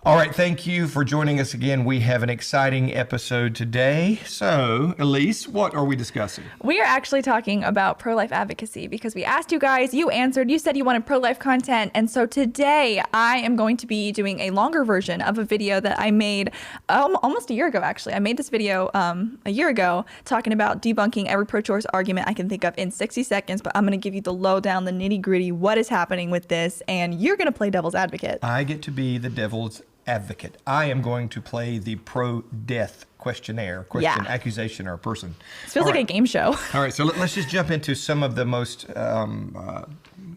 All right, thank you for joining us again. We have an exciting episode today. So, Elise, what are we discussing? We are actually talking about pro-life advocacy because we asked you guys, you answered, you said you wanted pro-life content. And so today I am going to be doing a longer version of a video that I made almost a year ago, actually. I made this video a year ago talking about debunking every pro-choice argument I can think of in 60 seconds, but I'm going to give you the lowdown, the nitty-gritty, what is happening with this, and you're going to play devil's advocate. I get to be the devil's advocate. I am going to play the pro-death questionnaire, accusation, or person. It feels like a game show. All right, so let's just jump into some of the most, the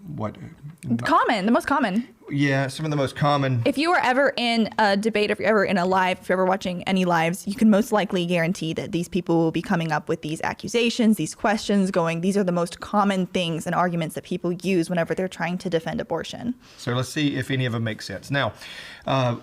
most common. Yeah, some of the most common. If you are ever in a debate, if you're ever in a live, if you're ever watching any lives, you can most likely guarantee that these people will be coming up with these accusations, these questions going, these are the most common things and arguments that people use whenever they're trying to defend abortion. So let's see if any of them make sense. Now,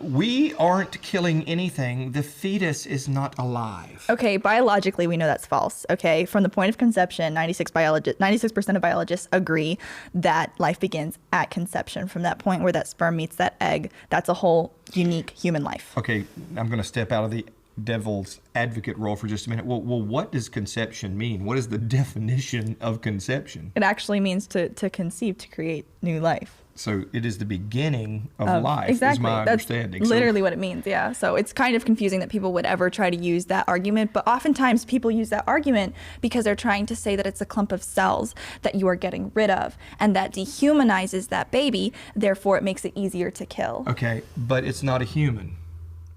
we aren't killing anything. The fetus is not alive. Okay, biologically, we know that's false. Okay, from the point of conception, 96% of biologists agree that life begins at conception. From that point where that sperm meets that egg, that's a whole unique human life. Okay, I'm going to step out of the devil's advocate role for just a minute. Well, what does conception mean? What is the definition of conception? It actually means to conceive, to create new life. So it is the beginning of life, exactly. Is my understanding. That's literally what it means, yeah. So it's kind of confusing that people would ever try to use that argument, but oftentimes people use that argument because they're trying to say that it's a clump of cells that you are getting rid of, and that dehumanizes that baby, therefore it makes it easier to kill. Okay, but it's not a human.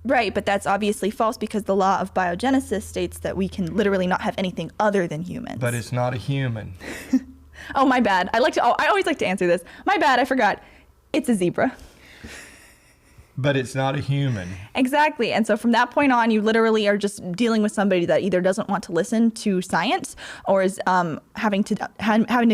Right, but that's obviously false because the law of biogenesis states that we can literally not have anything other than humans. But it's not a human. Oh, my bad. I always like to answer this. My bad, I forgot. It's a zebra. But it's not a human. Exactly. And so from that point on, you literally are just dealing with somebody that either doesn't want to listen to science or is having to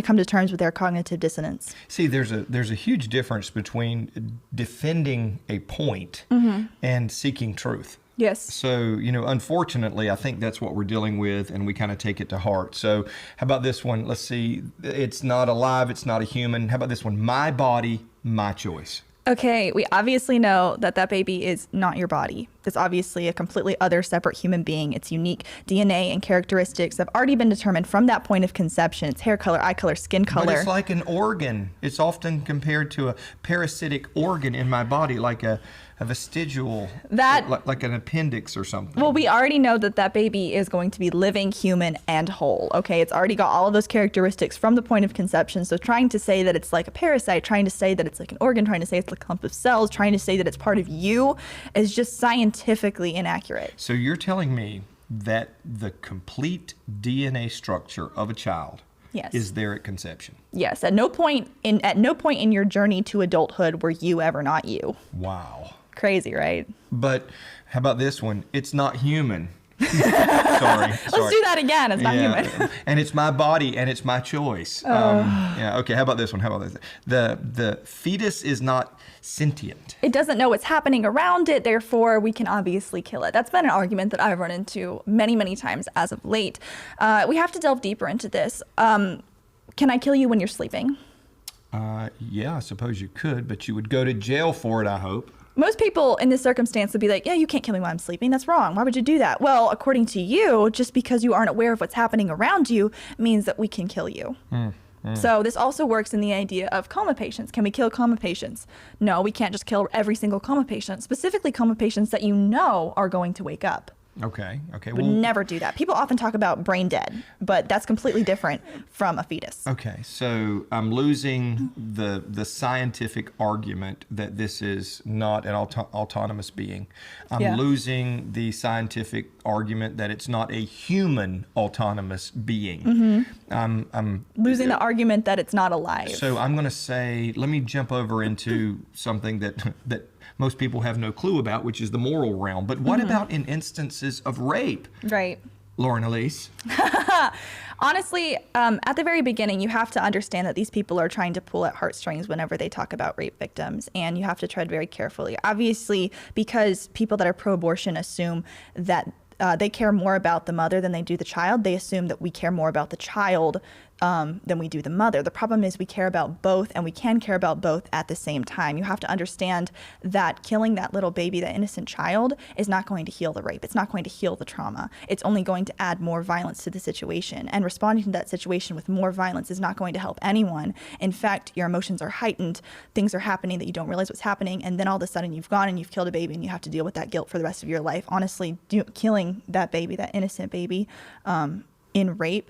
come to terms with their cognitive dissonance. See, there's a huge difference between defending a point and seeking truth. Yes. So, unfortunately, I think that's what we're dealing with, and we kind of take it to heart. So how about this one? Let's see. It's not alive. It's not a human. How about this one? My body, my choice. Okay, we obviously know that that baby is not your body. It's obviously a completely other separate human being. Its unique DNA and characteristics have already been determined from that point of conception. Its hair color, eye color, skin color. But it's like an organ. It's often compared to a parasitic organ in my body, like a vestigial, like an appendix or something. Well, we already know that that baby is going to be living, human, and whole. Okay, it's already got all of those characteristics from the point of conception. So trying to say that it's like a parasite, trying to say that it's like an organ, trying to say it's like a clump of cells, trying to say that it's part of you is just scientifically inaccurate. So you're telling me that the complete DNA structure of a child is there at conception? Yes. At no point in your journey to adulthood were you ever not you. Wow. Crazy, right? But how about this one? It's not human. Sorry. Let's do that again. It's not human. And it's my body and it's my choice. Okay. How about this one? How about this? The fetus is not sentient. It doesn't know what's happening around it. Therefore, we can obviously kill it. That's been an argument that I've run into many, many times as of late. We have to delve deeper into this. Can I kill you when you're sleeping? Yeah, I suppose you could, but you would go to jail for it, I hope. Most people in this circumstance would be like, yeah, you can't kill me while I'm sleeping. That's wrong. Why would you do that? Well, according to you, just because you aren't aware of what's happening around you means that we can kill you. So this also works in the idea of coma patients. Can we kill coma patients? No, we can't just kill every single coma patient, specifically coma patients that you know are going to wake up. Okay. Would never do that. People often talk about brain dead, but that's completely different from a fetus. Okay, so I'm losing the scientific argument that this is not an autonomous being. I'm losing the scientific argument that it's not a human autonomous being. I'm losing the argument that it's not alive. So I'm going to say, let me jump over into something that most people have no clue about, which is the moral realm. But what about in instances of rape? Right. Lauren Elise? Honestly, at the very beginning, you have to understand that these people are trying to pull at heartstrings whenever they talk about rape victims, and you have to tread very carefully. Obviously, because people that are pro-abortion assume that they care more about the mother than they do the child, they assume that we care more about the child than we do the mother. The problem is we care about both, and we can care about both at the same time. You have to understand that killing that little baby, that innocent child, is not going to heal the rape. It's not going to heal the trauma. It's only going to add more violence to the situation. And responding to that situation with more violence is not going to help anyone. In fact, your emotions are heightened. Things are happening that you don't realize what's happening. And then all of a sudden you've gone and you've killed a baby, and you have to deal with that guilt for the rest of your life. Honestly, killing that baby, that innocent baby, in rape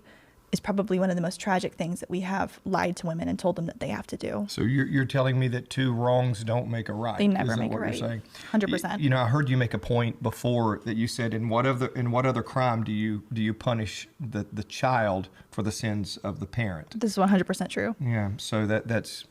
is probably one of the most tragic things that we have lied to women and told them that they have to do. So you're telling me that two wrongs don't make a right? They never Is that make a what right. You're saying? 100%. You know, I heard you make a point before that you said, in what other crime do you punish the child for the sins of the parent? This is 100% true. Yeah. So that's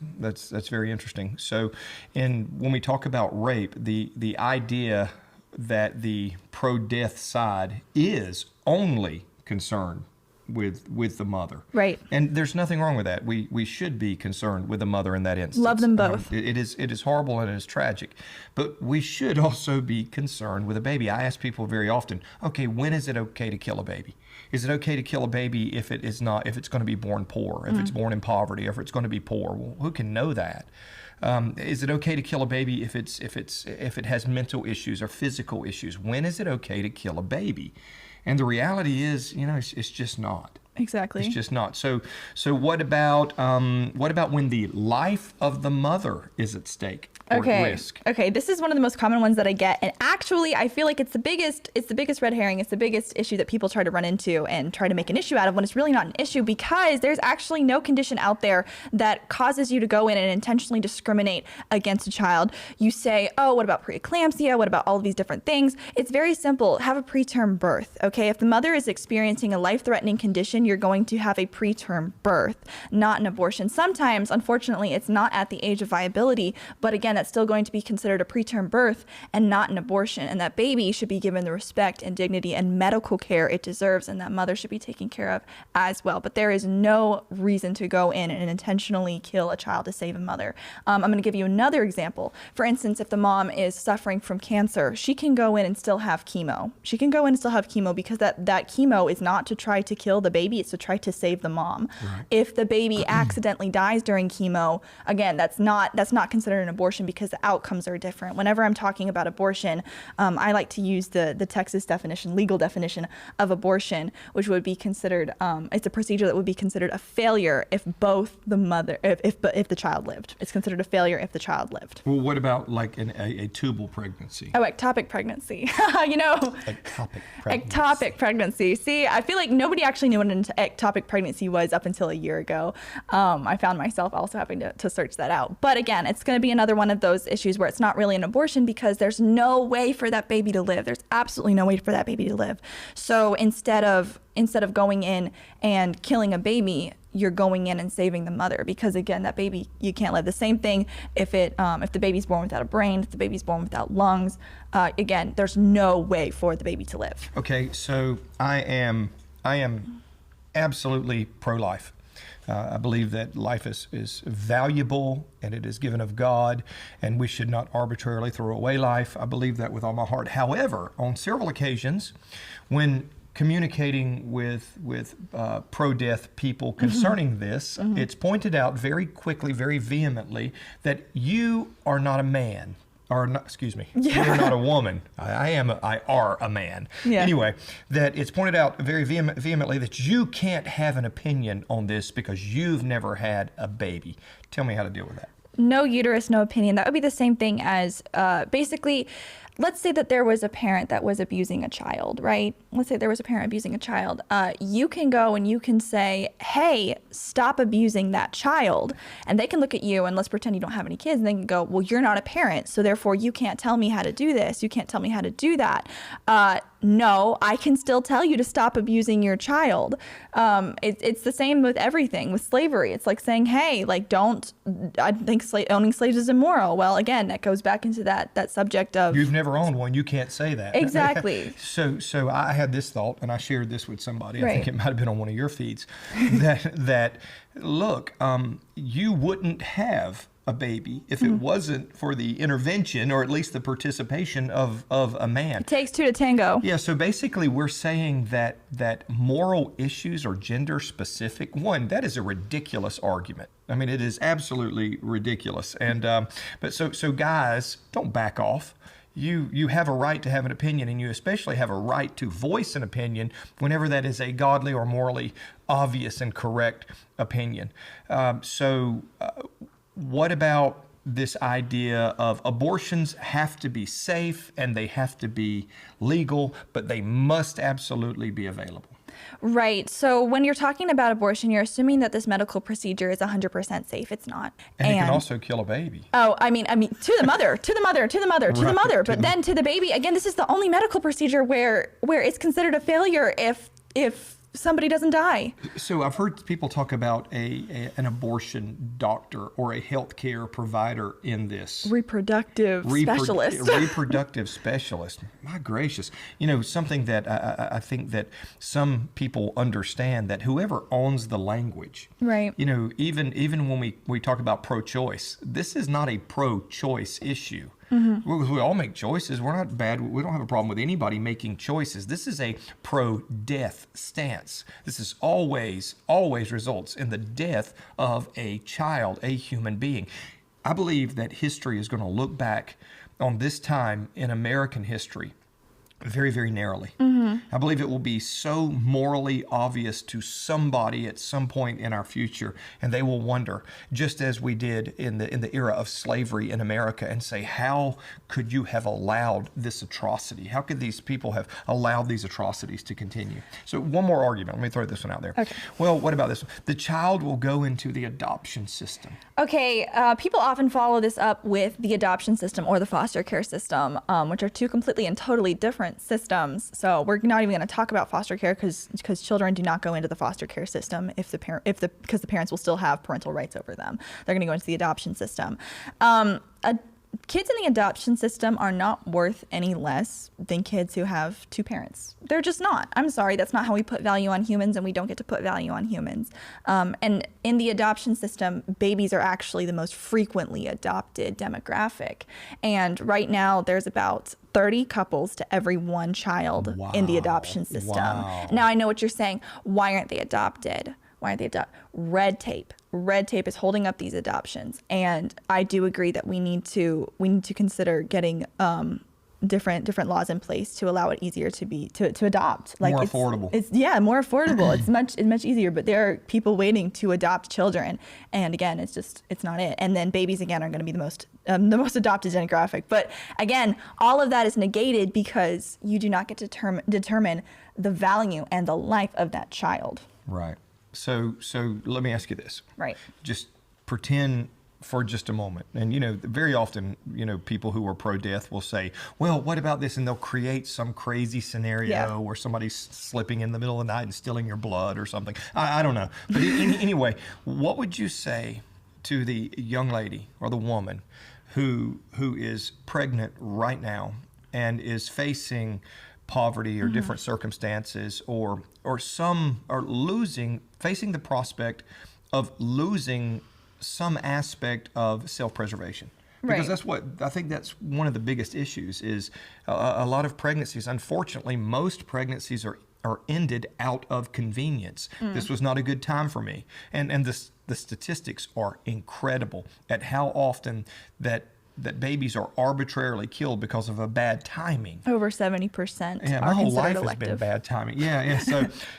very interesting. So, when we talk about rape, the idea that the pro-death side is only concerned with the mother. Right. And there's nothing wrong with that. We should be concerned with the mother in that instance. Love them both. It is horrible and it is tragic. But we should also be concerned with a baby. I ask people very often, okay, when is it okay to kill a baby? Is it okay to kill a baby if it's going to be born poor, if it's born in poverty, or if it's going to be poor? Well, who can know that? Is it okay to kill a baby if it has mental issues or physical issues? When is it okay to kill a baby? And the reality is, it's just not. Exactly. It's just not. So what about when the life of the mother is at stake or at risk? Okay, this is one of the most common ones that I get, and actually, I feel like it's the biggest red herring. It's the biggest issue that people try to run into and try to make an issue out of, when it's really not an issue, because there's actually no condition out there that causes you to go in and intentionally discriminate against a child. You say, oh, what about preeclampsia? What about all of these different things? It's very simple. Have a preterm birth. Okay, if the mother is experiencing a life-threatening condition, you're going to have a preterm birth, not an abortion. Sometimes, unfortunately, it's not at the age of viability, but again, that's still going to be considered a preterm birth and not an abortion. And that baby should be given the respect and dignity and medical care it deserves, and that mother should be taken care of as well. But there is no reason to go in and intentionally kill a child to save a mother. I'm going to give you another example. For instance, if the mom is suffering from cancer, she can go in and still have chemo. She can go in and still have chemo because that chemo is not to try to kill the baby, it's to try to save the mom. Right. If the baby accidentally dies during chemo, again, that's not considered an abortion because the outcomes are different. Whenever I'm talking about abortion, I like to use the Texas definition, legal definition of abortion, which would be considered, it's a procedure that would be considered a failure if both the mother, if the child lived. It's considered a failure if the child lived. Well, what about like a tubal pregnancy? Oh, ectopic pregnancy. Ectopic pregnancy. See, I feel like nobody actually knew what an ectopic pregnancy was up until a year ago. I found myself also having to search that out. But again, it's going to be another one of those issues where it's not really an abortion because there's no way for that baby to live. There's absolutely no way for that baby to live. So instead of going in and killing a baby, you're going in and saving the mother, because again, that baby, you can't live. The same thing if the baby's born without a brain, if the baby's born without lungs, again, there's no way for the baby to live. Okay, so I am absolutely pro-life. I believe that life is valuable and it is given of God, and we should not arbitrarily throw away life. I believe that with all my heart. However, on several occasions, when communicating with pro-death people concerning this, it's pointed out very quickly, very vehemently, that you are not a man. Or not, excuse me, you're not a woman. I are a man. Yeah. Anyway, that it's pointed out very vehemently that you can't have an opinion on this because you've never had a baby. Tell me how to deal with that. No uterus, no opinion. That would be the same thing as basically, let's say that there was a parent that was abusing a child, right? Let's say there was a parent abusing a child. You can go and you can say, hey, stop abusing that child. And they can look at you, and let's pretend you don't have any kids, and they can go, well, you're not a parent, so therefore you can't tell me how to do this. You can't tell me how to do that. No, I can still tell you to stop abusing your child. It's the same with everything, with slavery. It's like saying, hey, like I think owning slaves is immoral. Well, again, that goes back into that subject of... You've never owned one, you can't say that. Exactly. So I had this thought, and I shared this with somebody. Right. I think it might have been on one of your feeds, that look, you wouldn't have a baby if it wasn't for the intervention, or at least the participation of a man. It takes two to tango. Yeah, so basically we're saying that moral issues are gender specific. One, that is a ridiculous argument. I mean, it is absolutely ridiculous. And but so guys, don't back off. You have a right to have an opinion, and you especially have a right to voice an opinion whenever that is a godly or morally obvious and correct opinion. What about this idea of abortions have to be safe and they have to be legal, but they must absolutely be available? Right. So when you're talking about abortion, you're assuming that this medical procedure is 100% safe. It's not. And it can also kill a baby. Oh, I mean, to the mother, to the mother, to the mother, to the mother. But then to the baby, again, this is the only medical procedure where it's considered a failure if somebody doesn't die. So I've heard people talk about an abortion doctor or a healthcare provider in this. Reproductive specialist. Reproductive specialist. My gracious. You know, something that I think that some people understand, that whoever owns the language, right? You know, even when we talk about pro-choice, this is not a pro-choice issue. Mm-hmm. We all make choices. We're not bad. We don't have a problem with anybody making choices. This is a pro-death stance. This is always results in the death of a child, a human being. I believe that history is going to look back on this time in American history very, very narrowly. Mm-hmm. I believe it will be so morally obvious to somebody at some point in our future, and they will wonder, just as we did in the era of slavery in America, and say, how could you have allowed this atrocity? How could these people have allowed these atrocities to continue? So one more argument. Let me throw this one out there. Okay. Well, what about this one? The child will go into the adoption system. Okay, people often follow this up with the adoption system or the foster care system, which are two completely and totally different systems. So we're not even going to talk about foster care because children do not go into the foster care system because the parents will still have parental rights over them. They're going to go into the adoption system. Kids in the adoption system are not worth any less than kids who have two parents. They're just not. I'm sorry, that's not how we put value on humans, and we don't get to put value on humans. And in the adoption system, babies are actually the most frequently adopted demographic. And right now, there's about 30 couples to every one child in the adoption system. Wow. Now, I know what you're saying. Why aren't they adopted? Why aren't they adopted? Red tape. Red tape is holding up these adoptions, and I do agree that we need to consider getting different laws in place to allow it easier to adopt. Like more affordable. It's more affordable. It's much easier. But there are people waiting to adopt children, and again, it's not it. And then babies again are going to be the most adopted demographic. But again, all of that is negated because you do not get to determine the value and the life of that child. Right. So let me ask you this. Right. Just pretend for just a moment. And, very often, people who are pro-death will say, well, what about this? And they'll create some crazy scenario where somebody's slipping in the middle of the night and stealing your blood or something. I don't know. But anyway, what would you say to the young lady or the woman who is pregnant right now and is facing poverty or different circumstances or some are facing the prospect of losing some aspect of self-preservation? Because I think that's one of the biggest issues is a lot of pregnancies. Unfortunately, most pregnancies are ended out of convenience. This was not a good time for me. And the statistics are incredible at how often that babies are arbitrarily killed because of a bad timing. Over 70%. Yeah, my whole life has been bad timing. Yeah.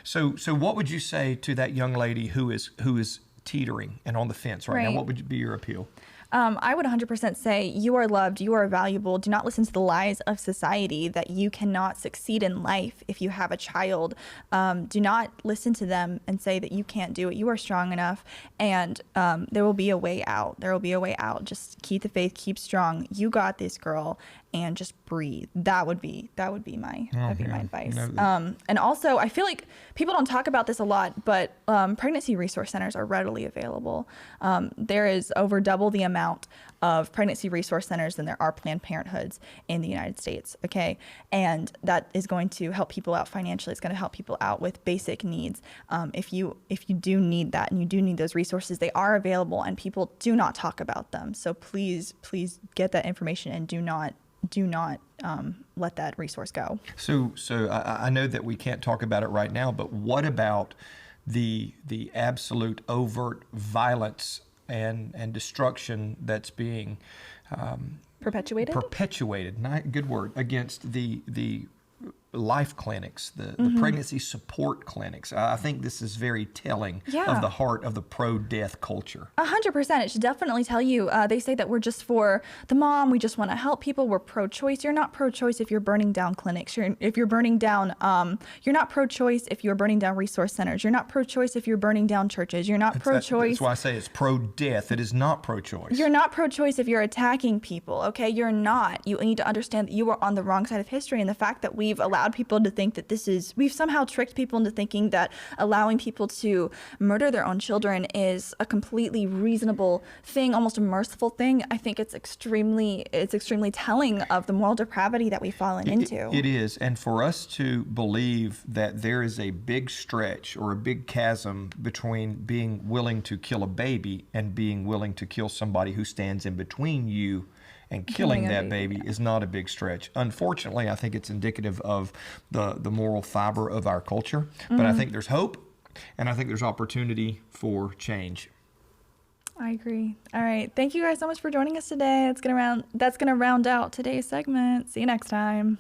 So what would you say to that young lady who is teetering and on the fence right now? What would be your appeal? I would 100% say you are loved, you are valuable. Do not listen to the lies of society that you cannot succeed in life if you have a child. Do not listen to them and say that you can't do it. You are strong enough, and there will be a way out. There will be a way out. Just keep the faith, keep strong. You got this, girl, and just breathe. That would be my advice. And also, I feel like people don't talk about this a lot, but pregnancy resource centers are readily available. There is over double the amount amount of pregnancy resource centers than there are Planned Parenthoods in the United States, okay? And that is going to help people out financially. It's going to help people out with basic needs. If you do need that and you do need those resources, they are available and people do not talk about them. So please get that information and do not let that resource go. So I know that we can't talk about it right now, but what about the absolute overt violence and destruction that's being perpetuated, not good word, against the life clinics, the pregnancy support clinics? I think this is very telling of the heart of the pro-death culture. 100%. It should definitely tell you. They say that we're just for the mom. We just want to help people. We're pro-choice. You're not pro-choice if you're burning down clinics. If you're burning down, you're not pro-choice if you're burning down resource centers. You're not pro-choice if you're burning down churches. You're not pro-choice. That's why I say it's pro-death. It is not pro-choice. You're not pro-choice if you're attacking people, okay? You're not. You need to understand that you are on the wrong side of history, and the fact that we've allowed people to think that we've somehow tricked people into thinking that allowing people to murder their own children is a completely reasonable thing, almost a merciful thing. I think it's extremely telling of the moral depravity that we've fallen into. It is. And for us to believe that there is a big stretch or a big chasm between being willing to kill a baby and being willing to kill somebody who stands in between you and killing that baby is not a big stretch. Unfortunately, I think it's indicative of the moral fiber of our culture. But I think there's hope, and I think there's opportunity for change. I agree. All right. Thank you guys so much for joining us today. That's gonna round out today's segment. See you next time.